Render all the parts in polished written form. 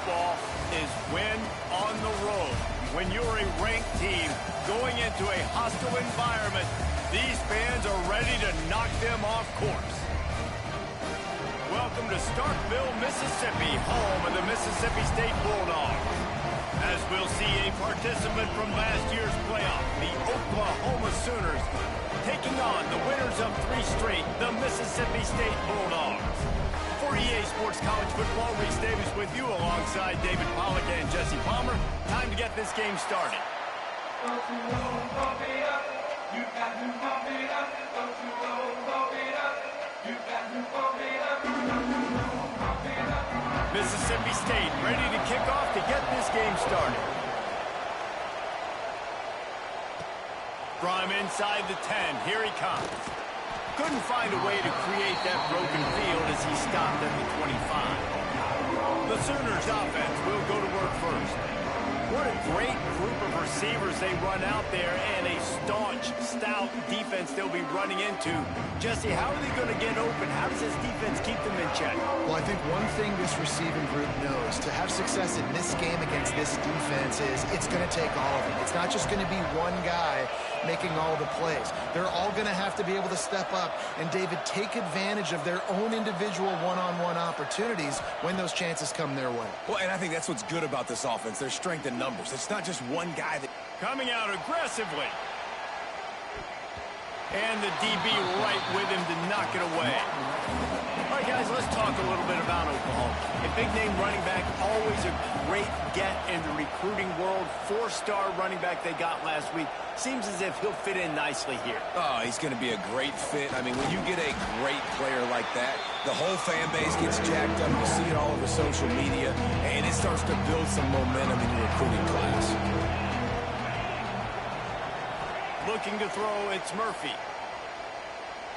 football is win on the road. When you're a ranked team going into a hostile environment, these fans are ready to knock them off course. Welcome to Starkville, Mississippi, home of the Mississippi State Bulldogs. As we'll see a participant from last year's playoff, the Oklahoma Sooners, taking on the winners of 3 straight, the Mississippi State Bulldogs. For EA Sports College Football, Reese Davis with you alongside David Pollack and Jesse Palmer. Time to get this game started. Mississippi State ready to kick off to get this game started. From inside the 10, here he comes. Couldn't find a way to create that broken field as he stopped at the 25. The Sooners offense will go to work first. What a great group of receivers they run out there, and a staunch, stout defense they'll be running into. Jesse, how are they going to get open? How does this defense keep them in check? Well, I think one thing this receiving group knows, to have success in this game against this defense, is it's going to take all of them. It's not just going to be one guy making all the plays. They're all going to have to be able to step up and, David, take advantage of their own individual one-on-one opportunities when those chances come their way. Well, and I think that's what's good about this offense, their strength in numbers. It's not just one guy that... Coming out aggressively. And the DB right with him to knock it away. All right, guys, let's talk a little bit about Oklahoma. A big-name running back, always a great get in the recruiting world. 4-star running back they got last week. Seems as if he'll fit in nicely here. Oh, he's going to be a great fit. I mean, when you get a great player like that, the whole fan base gets jacked up. You see it all over social media, and it starts to build some momentum in your recruiting class. Looking to throw, it's Murphy.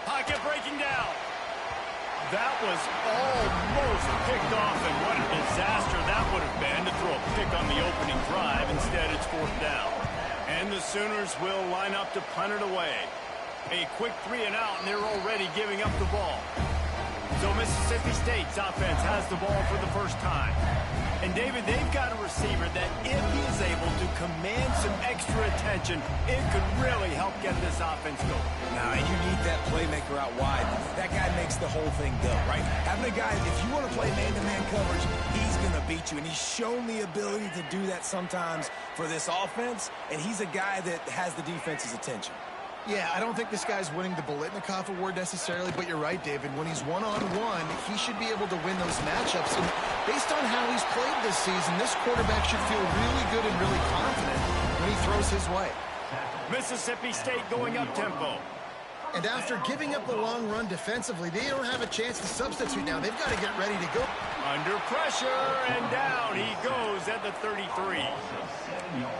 Pocket breaking down. That was almost picked off, and what a disaster that would have been to throw a pick on the opening drive. Instead, it's 4th down. And the Sooners will line up to punt it away. A quick 3 and out, and they're already giving up the ball. So Mississippi State's offense has the ball for the first time. And, David, they've got a receiver that if he is able to command some extra attention, it could really help get this offense going. Now, and you need that playmaker out wide. That guy makes the whole thing go, right? Having a guy, if you want to play man-to-man coverage, he's going to beat you. And he's shown the ability to do that sometimes for this offense. And he's a guy that has the defense's attention. Yeah, I don't think this guy's winning the Bolitnikoff Award necessarily, but you're right, David. When he's one-on-one, he should be able to win those matchups. And based on how he's played this season, this quarterback should feel really good and really confident when he throws his way. Mississippi State going up-tempo. And after giving up the long run defensively, they don't have a chance to substitute now. They've got to get ready to go. Under pressure, and down he goes at the 33.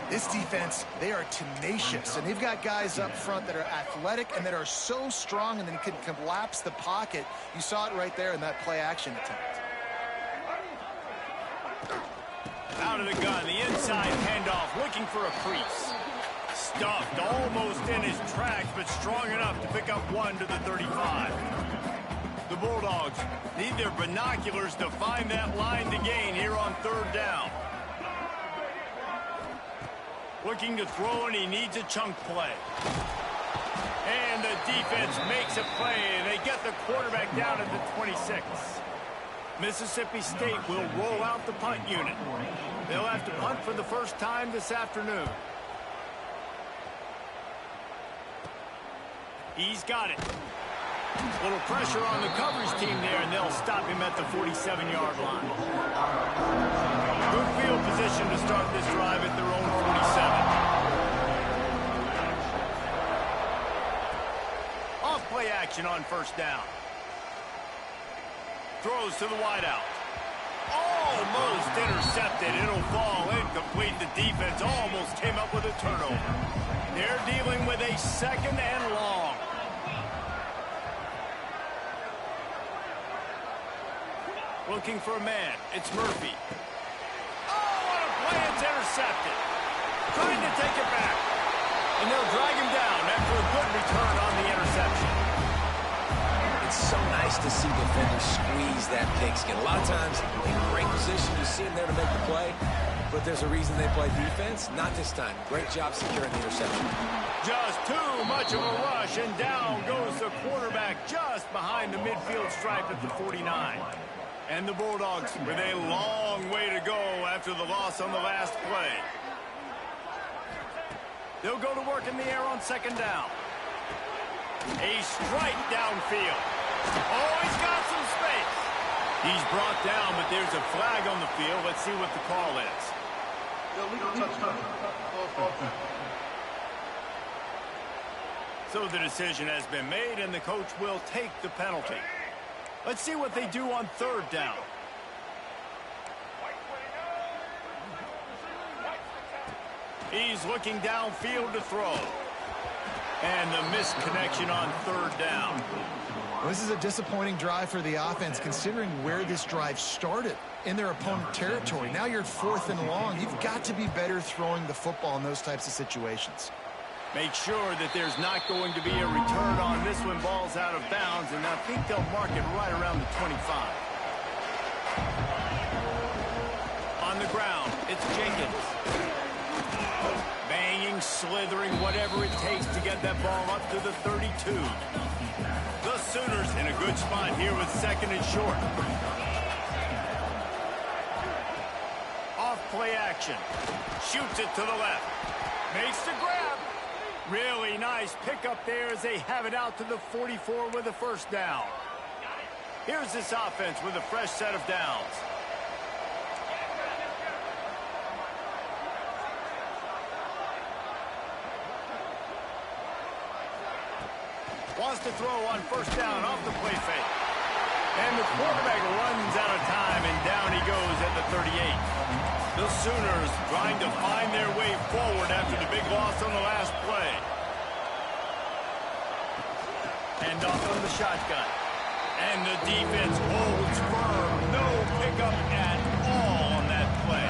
This defense, they are tenacious, and they've got guys up front that are athletic and that are so strong and then can collapse the pocket. You saw it right there in that play-action attempt. Out of the gun, the inside handoff, looking for a crease. Stuffed almost in his tracks, but strong enough to pick up 1 to the 35. The Bulldogs need their binoculars to find that line to gain here on 3rd down. Looking to throw, and he needs a chunk play. And the defense makes a play, and they get the quarterback down at the 26. Mississippi State will roll out the punt unit. They'll have to punt for the first time this afternoon. He's got it. A little pressure on the coverage team there, and they'll stop him at the 47-yard line. Good field position to start this drive at their own 47. Off play action on 1st down. Throws to the wideout. Almost intercepted. It'll fall incomplete. The defense almost came up with a turnover. They're dealing with a 2nd and long. Looking for a man. It's Murphy. Oh, what a play. It's intercepted. Trying to take it back. And they'll drag him down after a good return on the interception. It's so nice to see defenders squeeze that pigskin. A lot of times, in great position, you see him there there to make the play, but there's a reason they play defense. Not this time. Great job securing the interception. Just too much of a rush, and down goes the quarterback just behind the midfield stripe at the 49. And the Bulldogs with a long way to go after the loss on the last play. They'll go to work in the air on second down. A strike downfield. Oh, he's got some space. He's brought down, but there's a flag on the field. Let's see what the call is. So the decision has been made, and the coach will take the penalty. Let's see what they do on third down. He's looking downfield to throw. And the misconnection on third down. Well, this is a disappointing drive for the offense, considering where this drive started in their opponent territory. Now you're at 4th and long. You've got to be better throwing the football in those types of situations. Make sure that there's not going to be a return on this when ball's out of bounds, and I think they'll mark it right around the 25. On the ground, it's Jenkins. Banging, slithering, whatever it takes to get that ball up to the 32. The Sooners in a good spot here with second and short. Off play action. Shoots it to the left. Makes the grab. Really nice pickup there as they have it out to the 44 with a first down. Here's this offense with a fresh set of downs. Wants to throw on first down off the play fake. And the quarterback runs out of time, and down he goes at the 38. The Sooners trying to find their way forward after the big loss on the last play. And off on the shotgun. And the defense holds firm. No pickup at all on that play.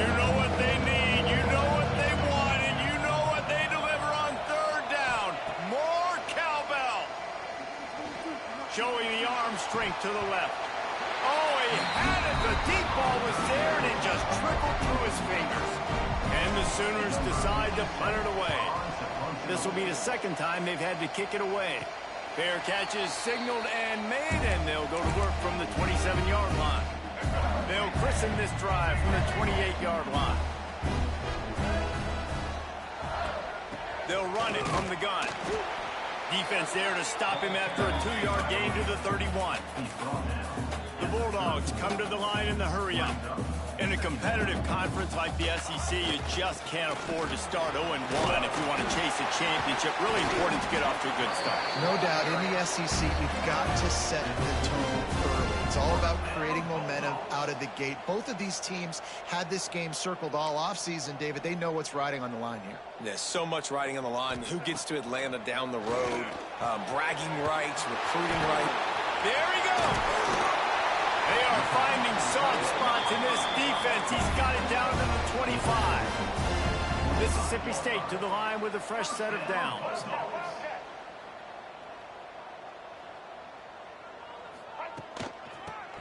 You know what they need. You know what they want. And you know what they deliver on third down. More cowbell. Showing the arm strength to the left. Oh, he had it. The deep ball was there, and it just trickled through his fingers. And the Sooners decide to punt it away. This will be the second time they've had to kick it away. Fair catch is signaled and made, and they'll go to work from the 27-yard line. They'll christen this drive from the 28-yard line. They'll run it from the gun. Defense there to stop him after a 2-yard gain to the 31. The Bulldogs come to the line in the hurry-up. In a competitive conference like the SEC, you just can't afford to start 0-1 if you want to chase a championship. Really important to get off to a good start. No doubt, in the SEC, you've got to set the tone early. It's all about creating momentum out of the gate. Both of these teams had this game circled all offseason, David. They know what's riding on the line here. There's so much riding on the line. Who gets to Atlanta down the road? Bragging rights, recruiting right. There he goes. They are finding soft spots in this defense. He's got it down to the 25. Mississippi State to the line with a fresh set of downs.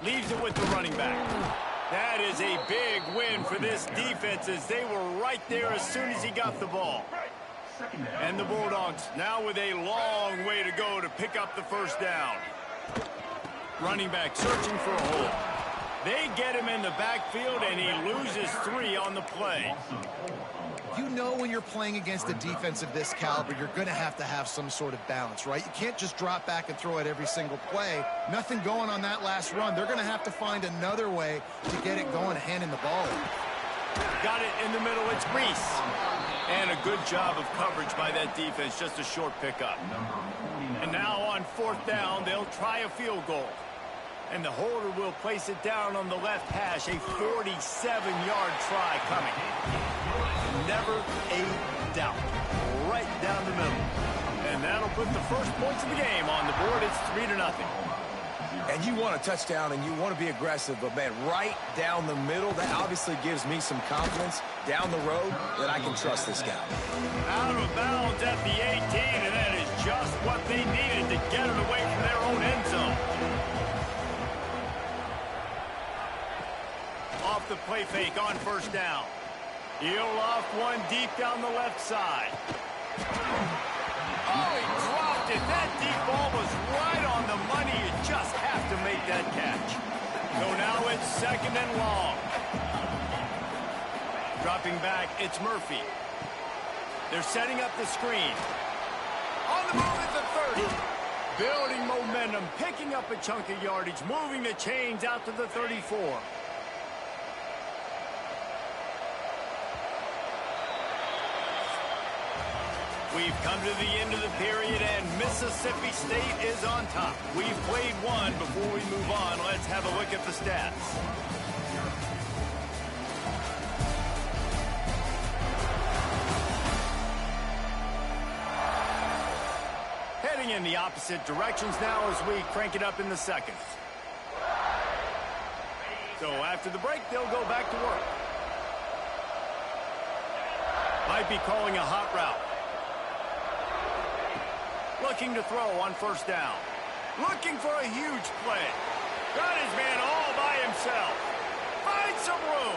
Leaves it with the running back. That is a big win for this defense as they were right there as soon as he got the ball. And the Bulldogs now with a long way to go to pick up the first down. Running back searching for a hole. They get him in the backfield, and he loses 3 on the play. You know when you're playing against a defense of this caliber, you're going to have some sort of balance, right? You can't just drop back and throw it every single play. Nothing going on that last run. They're going to have to find another way to get it going, handing the ball. Got it in the middle. It's Reese. And a good job of coverage by that defense. Just a short pickup. And now on fourth down, they'll try a field goal. And the holder will place it down on the left hash. A 47-yard try coming. Never a doubt. Right down the middle. And that'll put the first points of the game on the board. It's 3-0. And you want a touchdown and you want to be aggressive, but man, right down the middle, that obviously gives me some confidence down the road that I can trust this guy. Out of bounds at the 18, and that is just what they needed to get it away from their own end zone. off the play fake on first down. He'll loft one deep down the left side. Oh, he dropped it. That deep ball was right on the money. You just have to make that catch. So now it's second and long. Dropping back, it's Murphy. They're setting up the screen. On the move at the 30. Building momentum, picking up a chunk of yardage, moving the chains out to the 34. We've come to the end of the period, and Mississippi State is on top. We've played one. Before we move on, let's have a look at the stats. Heading in the opposite directions now as we crank it up in the second. So after the break, they'll go back to work. Might be calling a hot route. Looking to throw on first down. Looking for a huge play. Got his man all by himself. Finds some room.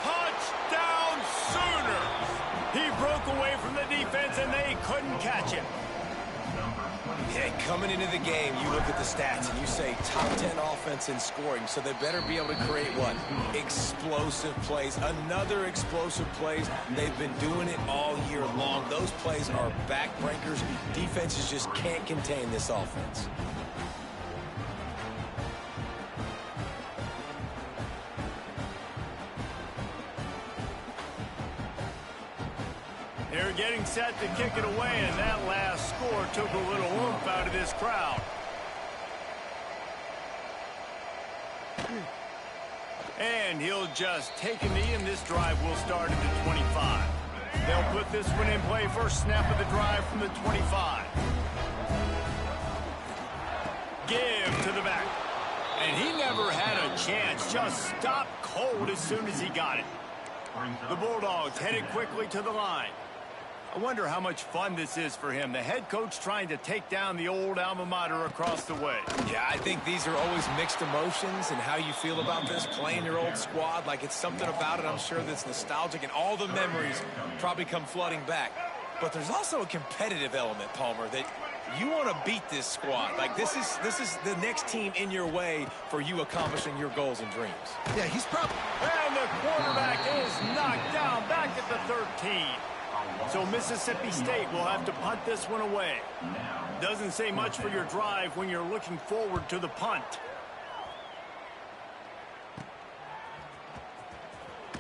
Touchdown Sooners! He broke away from the defense and they couldn't catch him. Yeah, coming into the game, you look at the stats and you say top 10 offense in scoring, so they better be able to create what? Explosive plays. Another explosive plays. They've been doing it all year long. Those plays are backbreakers. Defenses just can't contain this offense. They're getting set to kick it away, and that last score took a little oomph out of this crowd. And he'll just take a knee, and this drive will start at the 25. They'll put this one in play first snap of the drive from the 25. Give to the back. And he never had a chance. Just stopped cold as soon as he got it. The Bulldogs headed quickly to the line. I wonder how much fun this is for him. The head coach trying to take down the old alma mater across the way. Yeah, I think these are always mixed emotions and how you feel about this, playing your old squad. Like, it's something about it, I'm sure, that's nostalgic, and all the memories probably come flooding back. But there's also a competitive element, Palmer, that you want to beat this squad. Like, this is the next team in your way for you accomplishing your goals and dreams. Yeah, he's probably... And the quarterback is knocked down back at the 13. So Mississippi State will have to punt this one away. Doesn't say much for your drive when you're looking forward to the punt.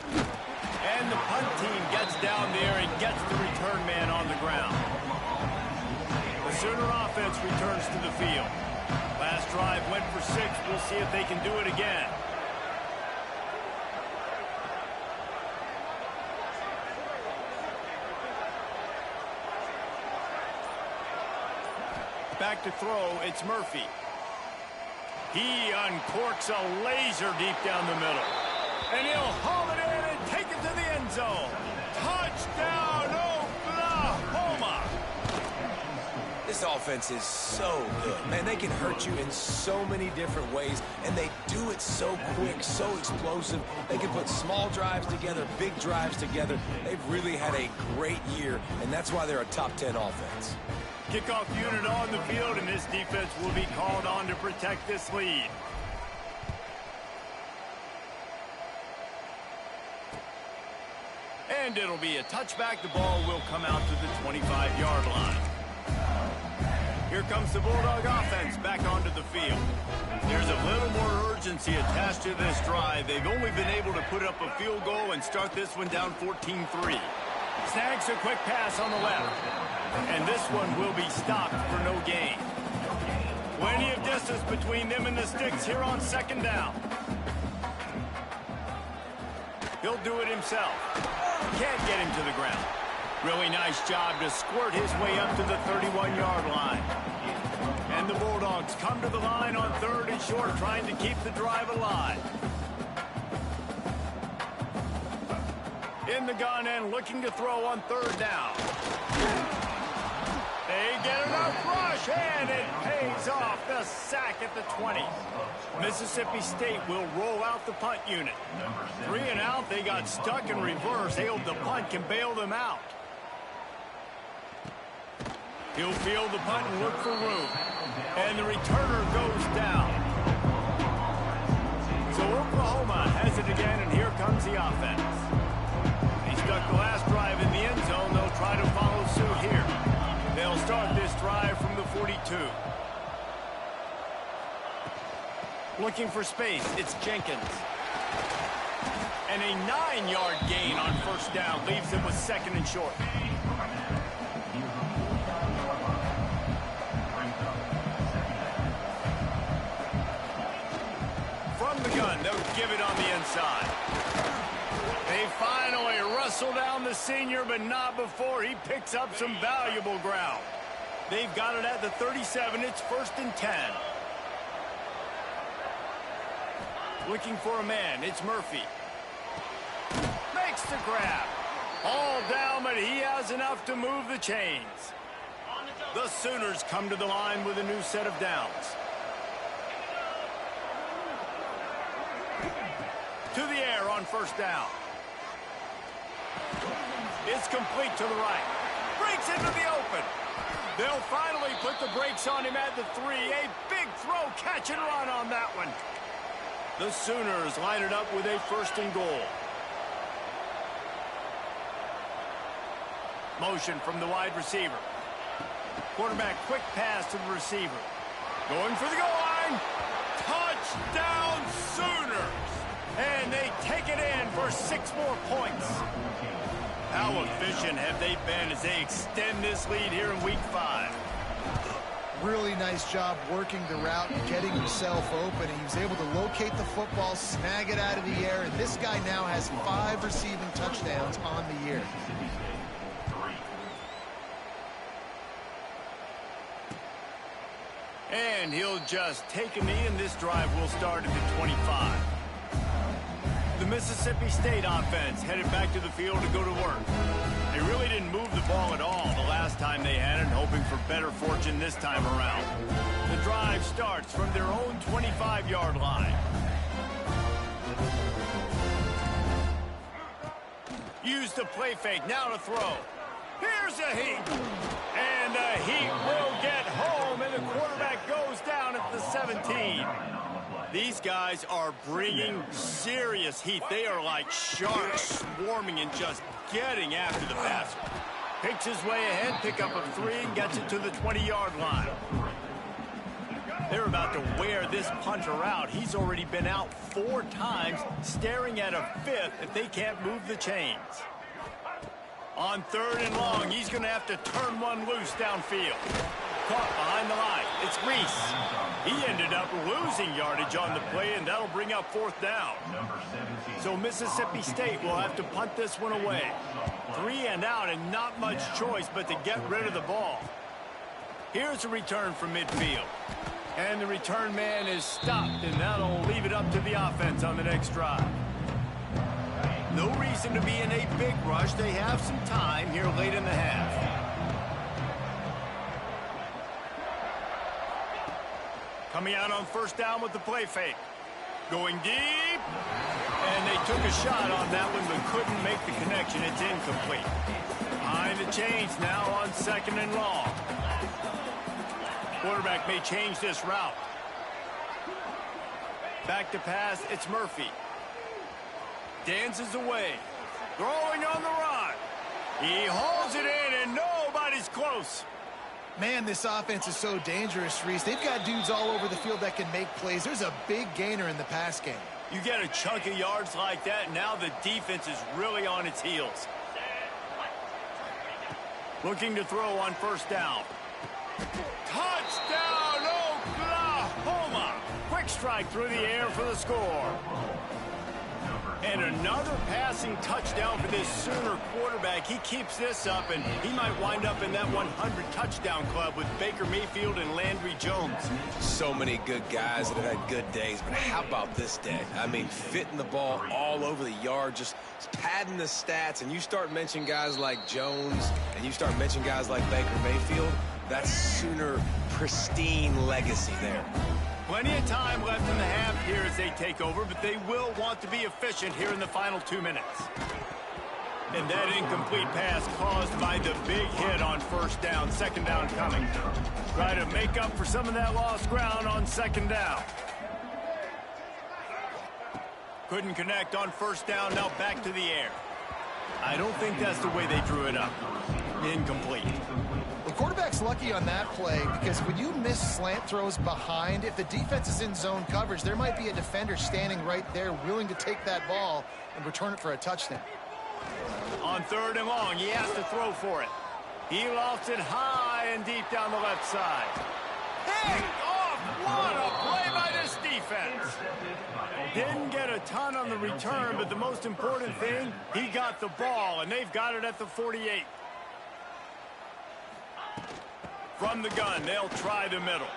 And the punt team gets down there and gets the return man on the ground. The Sooner offense returns to the field. Last drive went for 6. We'll see if they can do it again. Back to throw, it's Murphy. He uncorks a laser deep down the middle. And he'll haul it in and take it to the end zone. Touchdown, Oklahoma! This offense is so good. Man, they can hurt you in so many different ways, and they do it so quick, so explosive. They can put small drives together, big drives together. They've really had a great year, and that's why they're a top 10 offense. Kickoff unit on the field, and this defense will be called on to protect this lead. And it'll be a touchback. The ball will come out to the 25-yard line. Here comes the Bulldog offense back onto the field. There's a little more urgency attached to this drive. They've only been able to put up a field goal and start this one down 14-3. Snags a quick pass on the left. And this one will be stopped for no gain. Plenty of distance between them and the sticks here on second down. He'll do it himself. Can't get him to the ground. Really nice job to squirt his way up to the 31-yard line. And the Bulldogs come to the line on 3rd and short, trying to keep the drive alive. In the gun and looking to throw on 3rd down. They get enough rush, and it pays off. The sack at the 20. Mississippi State will roll out the punt unit. 3 and out, they got stuck in reverse. They hope the punt can bail them out. He'll field the punt and look for room. And the returner goes down. So Oklahoma has it again, and here comes the offense. He stuck the last drive in the end zone. They'll try to follow suit here. They'll start this drive from the 42. Looking for space, it's Jenkins. And a 9-yard gain on first down leaves him with 2nd and short. From the gun, they'll give it on the inside. They finally wrestle down the senior, but not before he picks up some valuable ground. They've got it at the 37. It's 1st and 10. Looking for a man. It's Murphy. Makes the grab. All down, but he has enough to move the chains. The Sooners come to the line with a new set of downs. To the air on first down. It's complete to the right. Breaks into the open. They'll finally put the brakes on him at the 3. A big throw, catch and run on that one. The Sooners line it up with a 1st and goal. Motion from the wide receiver. Quarterback quick pass to the receiver. Going for the goal line. Touchdown Sooners. And they take it in for 6 more points. How efficient have they been as they extend this lead here in Week 5? Really nice job working the route and getting himself open. He was able to locate the football, snag it out of the air, and this guy now has 5 receiving touchdowns on the year. And he'll just take a knee, and this drive will start at the 25. The Mississippi State offense headed back to the field to go to work. They really didn't move the ball at all the last time they had it, hoping for better fortune this time around. The drive starts from their own 25-yard line. Use the play fake, now to throw. Here's a heat. And the heat will get home, and the quarterback goes down at the 17. These guys are bringing serious heat. They are like sharks swarming and just getting after the passer. Picks his way ahead, pick up a 3, and gets it to the 20-yard line. They're about to wear this punter out. He's already been out 4 times, staring at a 5th if they can't move the chains. On 3rd and long, he's going to have to turn one loose downfield. Caught behind the line. It's Reese. He ended up losing yardage on the play, and that'll bring up 4th down. So Mississippi State will have to punt this one away. 3 and out, and not much choice but to get rid of the ball. Here's a return from midfield. And the return man is stopped, and that'll leave it up to the offense on the next drive. No reason to be in a big rush. They have some time here late in the half. Coming out on first down with the play fake. Going deep. And they took a shot on that one but couldn't make the connection. It's incomplete. Behind the chains now on 2nd and long. Quarterback may change this route. Back to pass, it's Murphy. Dances away. Throwing on the run. He hauls it in, and nobody's close. Man, this offense is so dangerous, Reese. They've got dudes all over the field that can make plays. There's a big gainer in the pass game. You get a chunk of yards like that, and now the defense is really on its heels. Looking to throw on first down. Touchdown, Oklahoma! Quick strike through the air for the score. And another passing touchdown for this Sooner quarterback. He keeps this up, and he might wind up in that 100 touchdown club with Baker Mayfield and Landry Jones. So many good guys that have had good days, but how about this day? I mean, fitting the ball all over the yard, just padding the stats, and you start mentioning guys like Jones, and you start mentioning guys like Baker Mayfield. That Sooner pristine legacy there. Plenty of time left in the half here as they take over, but they will want to be efficient here in the final 2 minutes. And that incomplete pass caused by the big hit on first down, second down coming. Try to make up for some of that lost ground on second down. Couldn't connect on first down, now back to the air. I don't think that's the way they drew it up. Incomplete. The quarterback's lucky on that play because when you miss slant throws behind, if the defense is in zone coverage, there might be a defender standing right there willing to take that ball and return it for a touchdown. On 3rd and long, he has to throw for it. He lofts it high and deep down the left side. Picked off! What a play by this defense! Didn't get a ton on the return, but the most important thing, he got the ball, and they've got it at the 48. From the gun, they'll try the middle.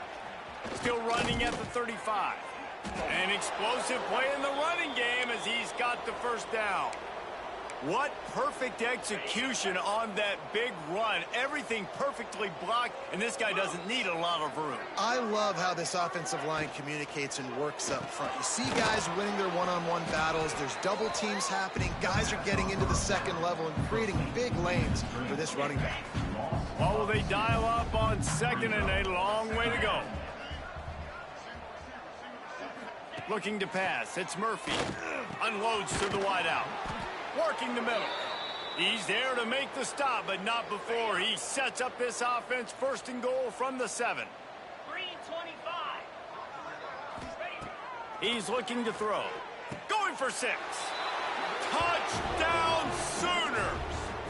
Still running at the 35. An explosive play in the running game as he's got the first down. What perfect execution on that big run. Everything perfectly blocked, and this guy doesn't need a lot of room. I love how this offensive line communicates and works up front. You see guys winning their one-on-one battles. There's double teams happening. Guys are getting into the second level and creating big lanes for this running back. Oh, will they dial up on 2nd and a long way to go. Looking to pass. It's Murphy. Unloads to the wideout. Working the middle. He's there to make the stop, but not before he sets up this offense. 1st and goal from the 7. 3:25. He's looking to throw. Going for 6. Touchdown Sooners.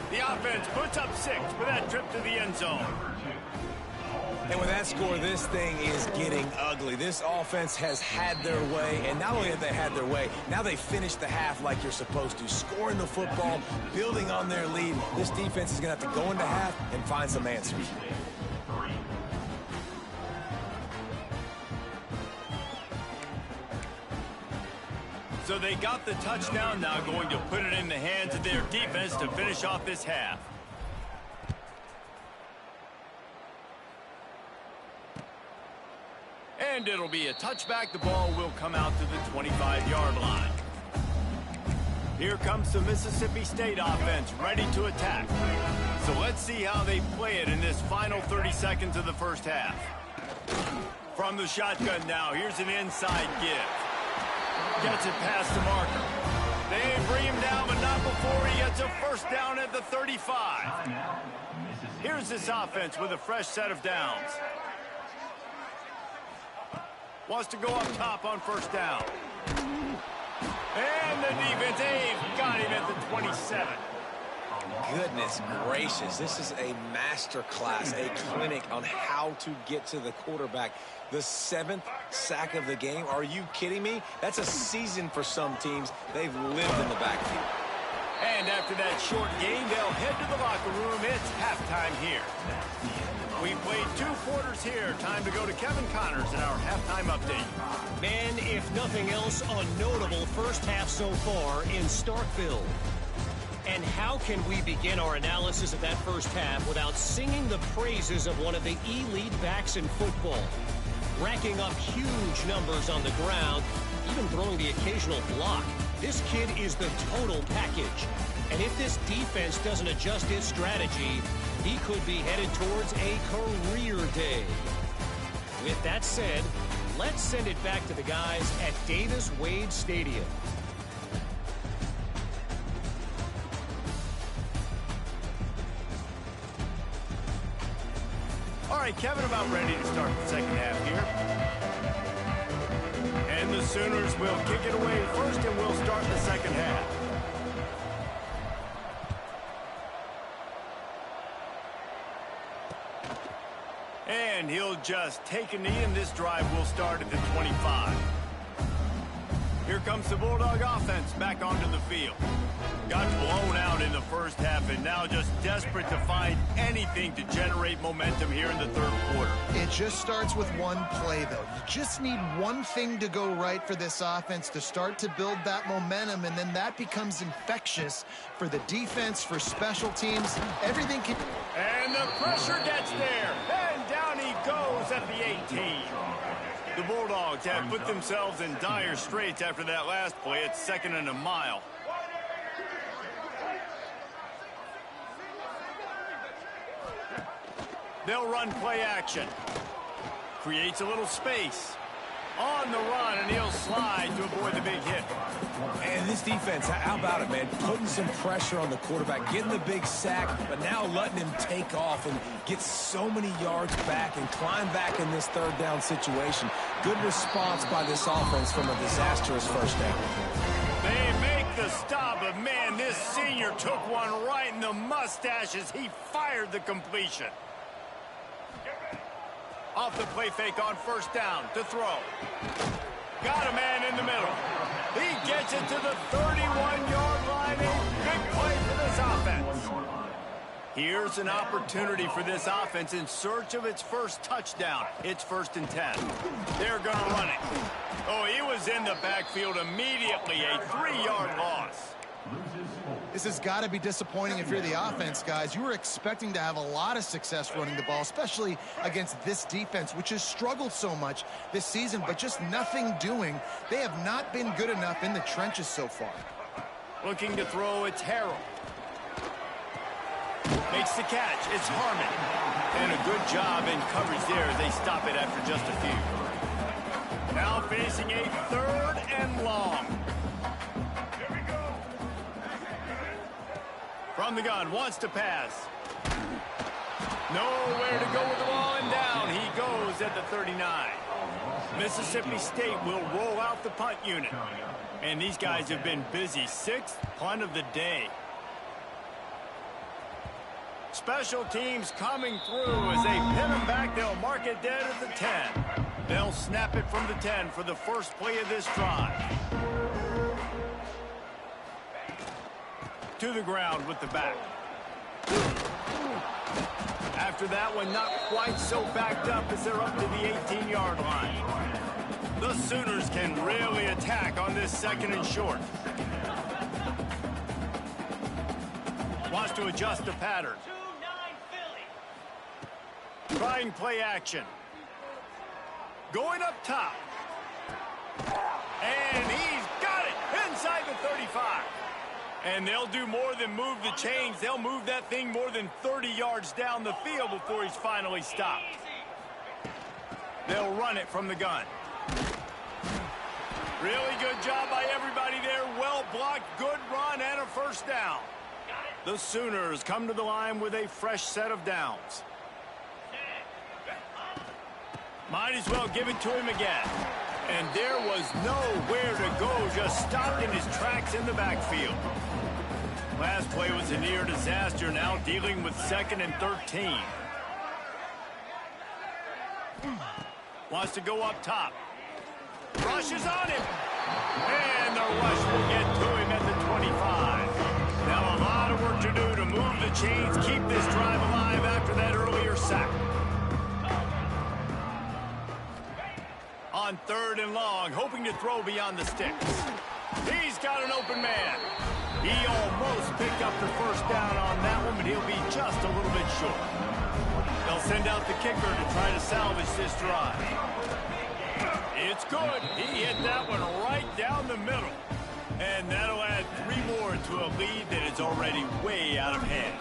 The offense puts up 6 with that trip to the end zone. And with that score, this thing is getting ugly. This offense has had their way, and not only have they had their way, now they finished the half like you're supposed to, scoring the football, building on their lead. This defense is going to have to go into half and find some answers. So they got the touchdown, now going to put it in the hands of their defense to finish off this half. And it'll be a touchback. The ball will come out to the 25-yard line. Here comes the Mississippi State offense ready to attack. So let's see how they play it in this final 30 seconds of the first half. From the shotgun now, here's an inside give. Gets it past the marker. They bring him down, but not before he gets a first down at the 35. Here's this offense with a fresh set of downs. Wants to go up top on first down. And the defense, they've got him at the 27. Goodness gracious, this is a master class, a clinic on how to get to the quarterback. The 7th sack of the game, are you kidding me? That's a season for some teams. They've lived in the backfield. And after that short game, they'll head to the locker room. It's halftime here. We played 2 quarters here. Time to go to Kevin Connors in our halftime update. Man, if nothing else, a notable first half so far in Starkville. And how can we begin our analysis of that first half without singing the praises of one of the elite backs in football? Racking up huge numbers on the ground, even throwing the occasional block. This kid is the total package. And if this defense doesn't adjust its strategy, he could be headed towards a career day. With that said, let's send it back to the guys at Davis-Wade Stadium. All right, Kevin, about ready to start the second half here. And the Sooners will kick it away first, and we'll start the second half. And he'll just take a knee, and this drive will start at the 25. Here comes the Bulldog offense back onto the field. Got blown out in the first half and now just desperate to find anything to generate momentum here in the third quarter. It just starts with one play, though. You just need one thing to go right for this offense to start to build that momentum, and then that becomes infectious for the defense, for special teams. Everything can... And the pressure gets there. Hey! goes at the 18. The Bulldogs have put themselves in dire straits after that last play. It's 2nd and a mile. They'll run play action. Creates a little space. On the run, and he'll slide to avoid the big hit. And this defense, how about it, man? Putting some pressure on the quarterback, getting the big sack, but now letting him take off and get so many yards back and climb back in this 3rd down situation. Good response by this offense from a disastrous first down. They make the stop, but man, this senior took one right in the mustache as he fired the completion. Off the play fake on 1st down to throw. Got a man in the middle. He gets it to the 31-yard line. A big play for this offense. Here's an opportunity for this offense in search of its first touchdown. It's 1st and 10. They're going to run it. Oh, he was in the backfield immediately. A 3-yard loss. This has got to be disappointing if you're the offense, guys. You were expecting to have a lot of success running the ball, especially against this defense, which has struggled so much this season, but just nothing doing. They have not been good enough in the trenches so far. Looking to throw, it's Harrell. Makes the catch, it's Harmon. And a good job in coverage there as they stop it after just a few. Now facing a 3rd and long. From the gun, wants to pass. Nowhere to go with the ball, and down he goes at the 39. Mississippi State will roll out the punt unit. And these guys have been busy. 6th punt of the day. Special teams coming through as they pin them back. They'll mark it dead at the 10. They'll snap it from the 10 for the first play of this drive. To the ground with the back. After that one, not quite so backed up as they're up to the 18-yard line. The Sooners can really attack on this 2nd and short. Wants to adjust the pattern. Trying play action. Going up top. And he's got it inside the 35. And they'll do more than move the chains. They'll move that thing more than 30 yards down the field before he's finally stopped. They'll run it from the gun. Really good job by everybody there. Well blocked, good run, and a 1st down. The Sooners come to the line with a fresh set of downs. Might as well give it to him again. And there was nowhere to go, just stopped in his tracks in the backfield. Last play was a near disaster, now dealing with 2nd and 13. Wants to go up top. Rushes on him. And the rush will get to him at the 25. Now a lot of work to do to move the chains, keep this drive alive after that earlier sack. On 3rd and long, hoping to throw beyond the sticks. He's got an open man. He almost picked up the 1st down on that one, but he'll be just a little bit short. They'll send out the kicker to try to salvage this drive. It's good. He hit that one right down the middle. And that'll add 3 more to a lead that is already way out of hand.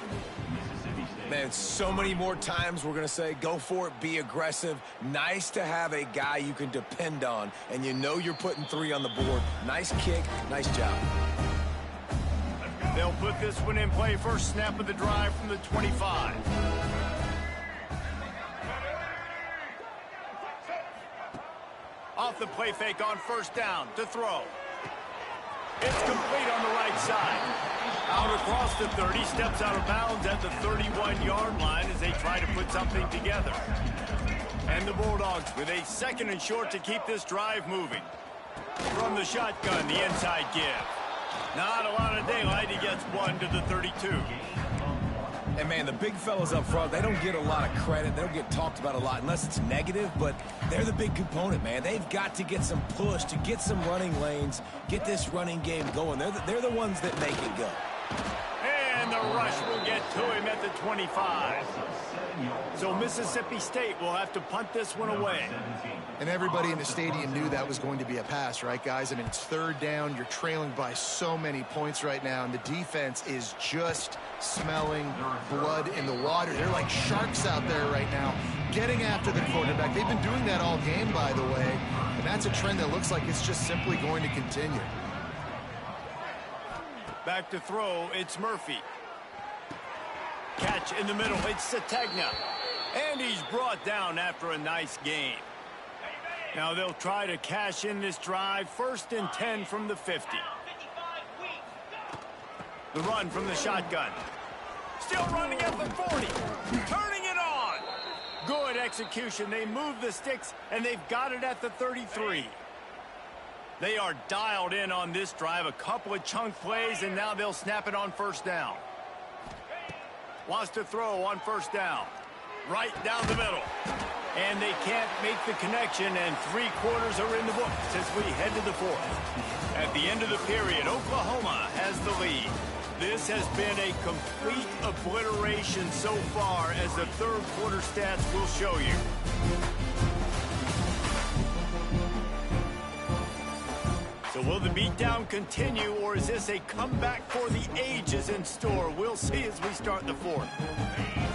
Man, so many more times we're going to say, go for it, be aggressive. Nice to have a guy you can depend on, and you know you're putting 3 on the board. Nice kick, nice job. They'll put this one in play. First snap of the drive from the 25. Off the play fake on 1st down to throw. It's complete on the right side. Out across the 30, steps out of bounds at the 31-yard line as they try to put something together. And the Bulldogs with a 2nd and short to keep this drive moving. From the shotgun, the inside give. Not a lot of daylight. He gets 1 to the 32. And, man, the big fellas up front, they don't get a lot of credit. They don't get talked about a lot unless it's negative, but they're the big component, man. They've got to get some push, to get some running lanes, get this running game going. They're the ones that make it go. and the rush will get to him at the 25. So Mississippi State will have to punt this one away. And everybody in the stadium knew that was going to be a pass, right, guys? I mean, it's third down. You're trailing by so many points right now, and the defense is just smelling blood in the water. They're like sharks out there right now, getting after the quarterback. They've been doing that all game, by the way, and that's a trend that looks like it's just simply going to continue. Back to throw, it's Murphy. Catch in the middle, it's Sategna. And he's brought down after a nice gain. Now they'll try to cash in this drive. 1st and 10 from the 50. The run from the shotgun. Still running at the 40. Turning it on. Good execution. They move the sticks, and they've got it at the 33. They are dialed in on this drive. A couple of chunk plays, and now they'll snap it on 1st down. Wants to throw on 1st down. Right down the middle. And they can't make the connection, and 3/4 are in the books as we head to the 4th. At the end of the period, Oklahoma has the lead. This has been a complete obliteration so far, as the 3rd quarter stats will show you. So will the beatdown continue, or is this a comeback for the ages in store? We'll see as we start the 4th.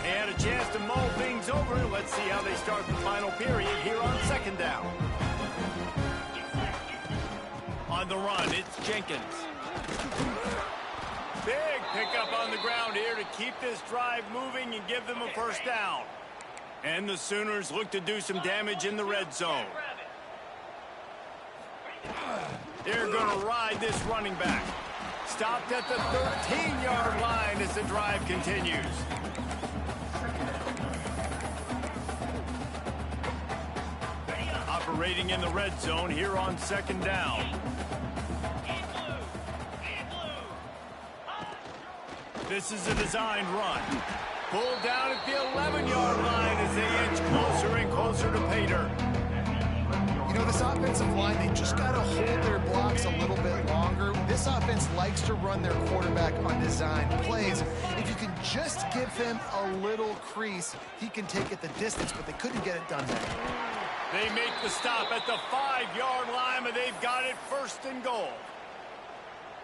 And a chance to mull things over. Let's see how they start the final period here on 2nd down. On the run, it's Jenkins. Big pickup on the ground here to keep this drive moving and give them a 1st down. And the Sooners look to do some damage in the red zone. They're going to ride this running back. Stopped at the 13-yard line as the drive continues. Operating in the red zone here on 2nd down. This is a designed run. Pulled down at the 11-yard line as they inch closer and closer to pay dirt. You know, this offensive line, they just got to hold their blocks a little bit longer. This offense likes to run their quarterback on design plays. If you can just give him a little crease, he can take it the distance, but they couldn't get it done there. They make the stop at the 5-yard line, but they've got it 1st and goal.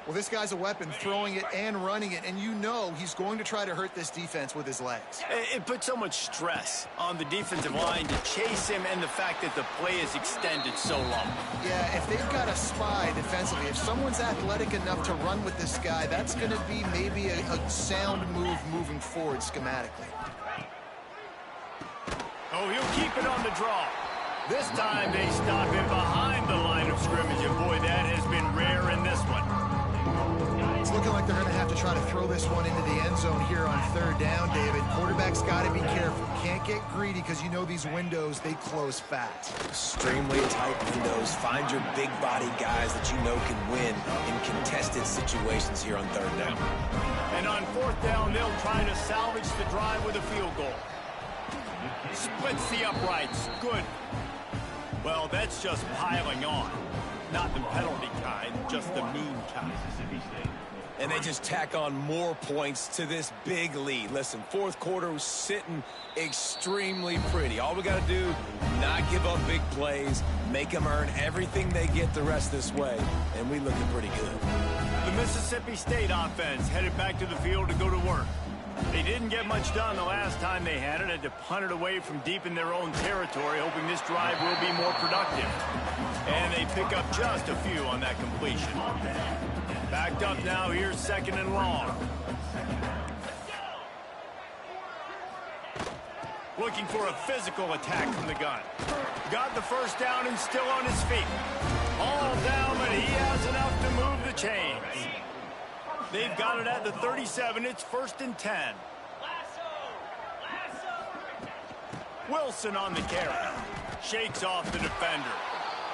Well, this guy's a weapon, throwing it and running it, and you know he's going to try to hurt this defense with his legs. It puts so much stress on the defensive line to chase him, and the fact that the play is extended so long. Yeah, if they've got a spy defensively, if someone's athletic enough to run with this guy, that's going to be maybe a sound move moving forward schematically. Oh, he'll keep it on the draw. This time they stop him behind the line of scrimmage, and boy, that has been rare in this one. It's looking like they're going to have to try to throw this one into the end zone here on 3rd down, David. Quarterback's got to be careful. Can't get greedy because you know these windows, they close fast. Extremely tight windows. Find your big body guys that you know can win in contested situations here on 3rd down. And on 4th down, they'll try to salvage the drive with a field goal. Splits the uprights. Good. Well, that's just piling on. Not the penalty kind, just the mean kind. And they just tack on more points to this big lead. Listen, 4th quarter was sitting extremely pretty. All we got to do, not give up big plays, make them earn everything they get the rest this way, and we looking pretty good. The Mississippi State offense headed back to the field to go to work. They didn't get much done the last time they had it to punt it away from deep in their own territory, hoping this drive will be more productive. And they pick up just a few on that completion. Backed up now, here's 2nd and long. Looking for a physical attack from the gun. Got the 1st down and still on his feet. All down, but he has enough to move the chains. They've got it at the 37. It's 1st and 10. Wilson on the carry. Shakes off the defender.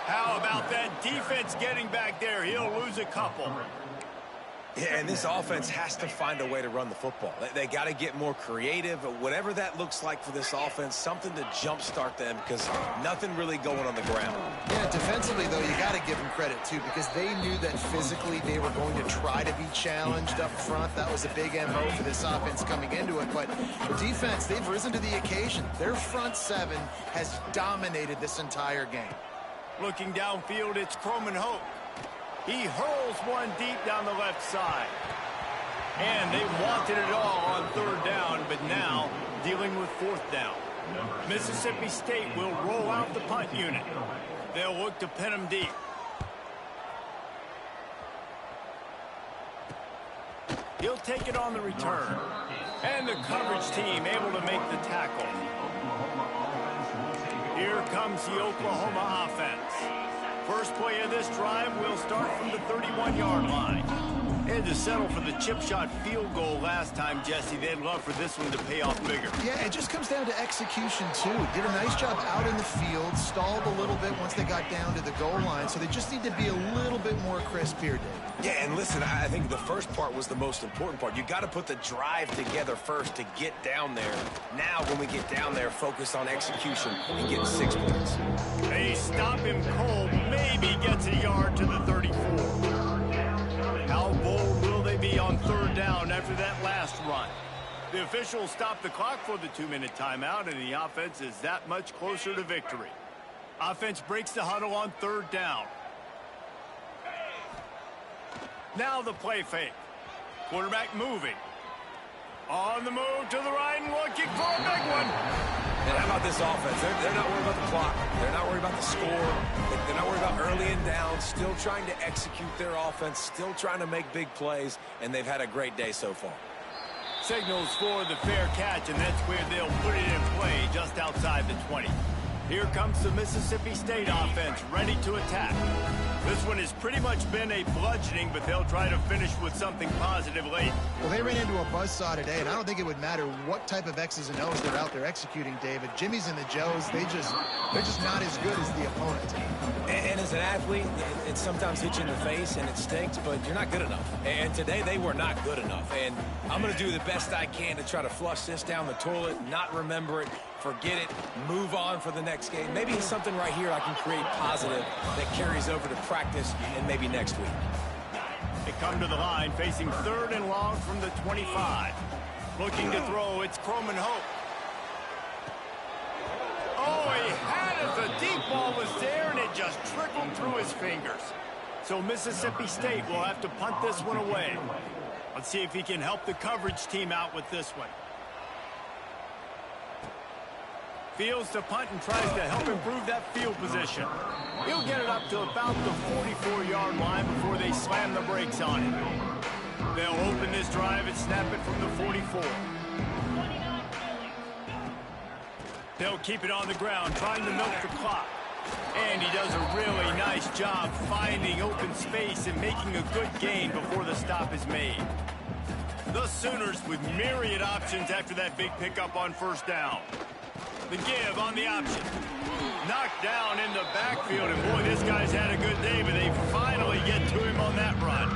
How about that defense getting back there? He'll lose a couple. Yeah, and this offense has to find a way to run the football. They got to get more creative, whatever that looks like for this offense, something to jumpstart them because nothing really going on the ground. Yeah, defensively, though, you got to give them credit, too, because they knew that physically they were going to try to be challenged up front. That was a big MO for this offense coming into it. But the defense, they've risen to the occasion. Their front seven has dominated this entire game. Looking downfield, it's Croman Hope. He hurls one deep down the left side. And they wanted it all on third down, but now dealing with fourth down. Mississippi State will roll out the punt unit. They'll look to pin them deep. He'll take it on the return. And the coverage team able to make the tackle. Here comes the Oklahoma offense. First play of this drive will start from the 31-yard line. Had to settle for the chip shot field goal last time, Jesse. They'd love for this one to pay off bigger. Yeah, it just comes down to execution, too. Did a nice job out in the field, stalled a little bit once they got down to the goal line, so they just need to be a little bit more crisp here, Dave. Yeah, and listen, I think the first part was the most important part. You got to put the drive together first to get down there. Now, when we get down there, focus on execution and getting 6 points. They stop him cold, maybe gets a yard to the 34. How bold will they be on third down after that last run? The officials stop the clock for the 2-minute timeout, and the offense is that much closer to victory. Offense breaks the huddle on third down. Now the play fake. Quarterback moving. On the move to the right and looking for a big one. And how about this offense? They're not worried about the clock. They're not worried about the score. They're not worried about early and down. Still trying to execute their offense. Still trying to make big plays. And they've had a great day so far. Signals for the fair catch, and that's where they'll put it in play just outside the 20. Here comes the Mississippi State offense ready to attack. This one has pretty much been a bludgeoning, but they'll try to finish with something positive late. Well, they ran into a buzzsaw today, and I don't think it would matter what type of X's and O's they're out there executing, David. Jimmy's and the Joes, they're just not as good as the opponent. And as an athlete, it sometimes hits you in the face, and it stinks, but you're not good enough. And today, they were not good enough. And I'm going to do the best I can to try to flush this down the toilet, not remember it, forget it, move on for the next game. Maybe it's something right here I can create positive that carries over to practice and maybe next week. They come to the line facing third and long from the 25. Looking to throw, it's Croman Hope. Oh, he had it. The deep ball was there, and it just trickled through his fingers. So Mississippi State will have to punt this one away. Let's see if he can help the coverage team out with this one. Fields to punt and tries to help improve that field position. He'll get it up to about the 44-yard line before they slam the brakes on it. They'll open this drive and snap it from the 44. They'll keep it on the ground, trying to milk the clock. And he does a really nice job finding open space and making a good gain before the stop is made. The Sooners with myriad options after that big pickup on first down. The give on the option. Knocked down in the backfield, and boy, this guy's had a good day, but they finally get to him on that run.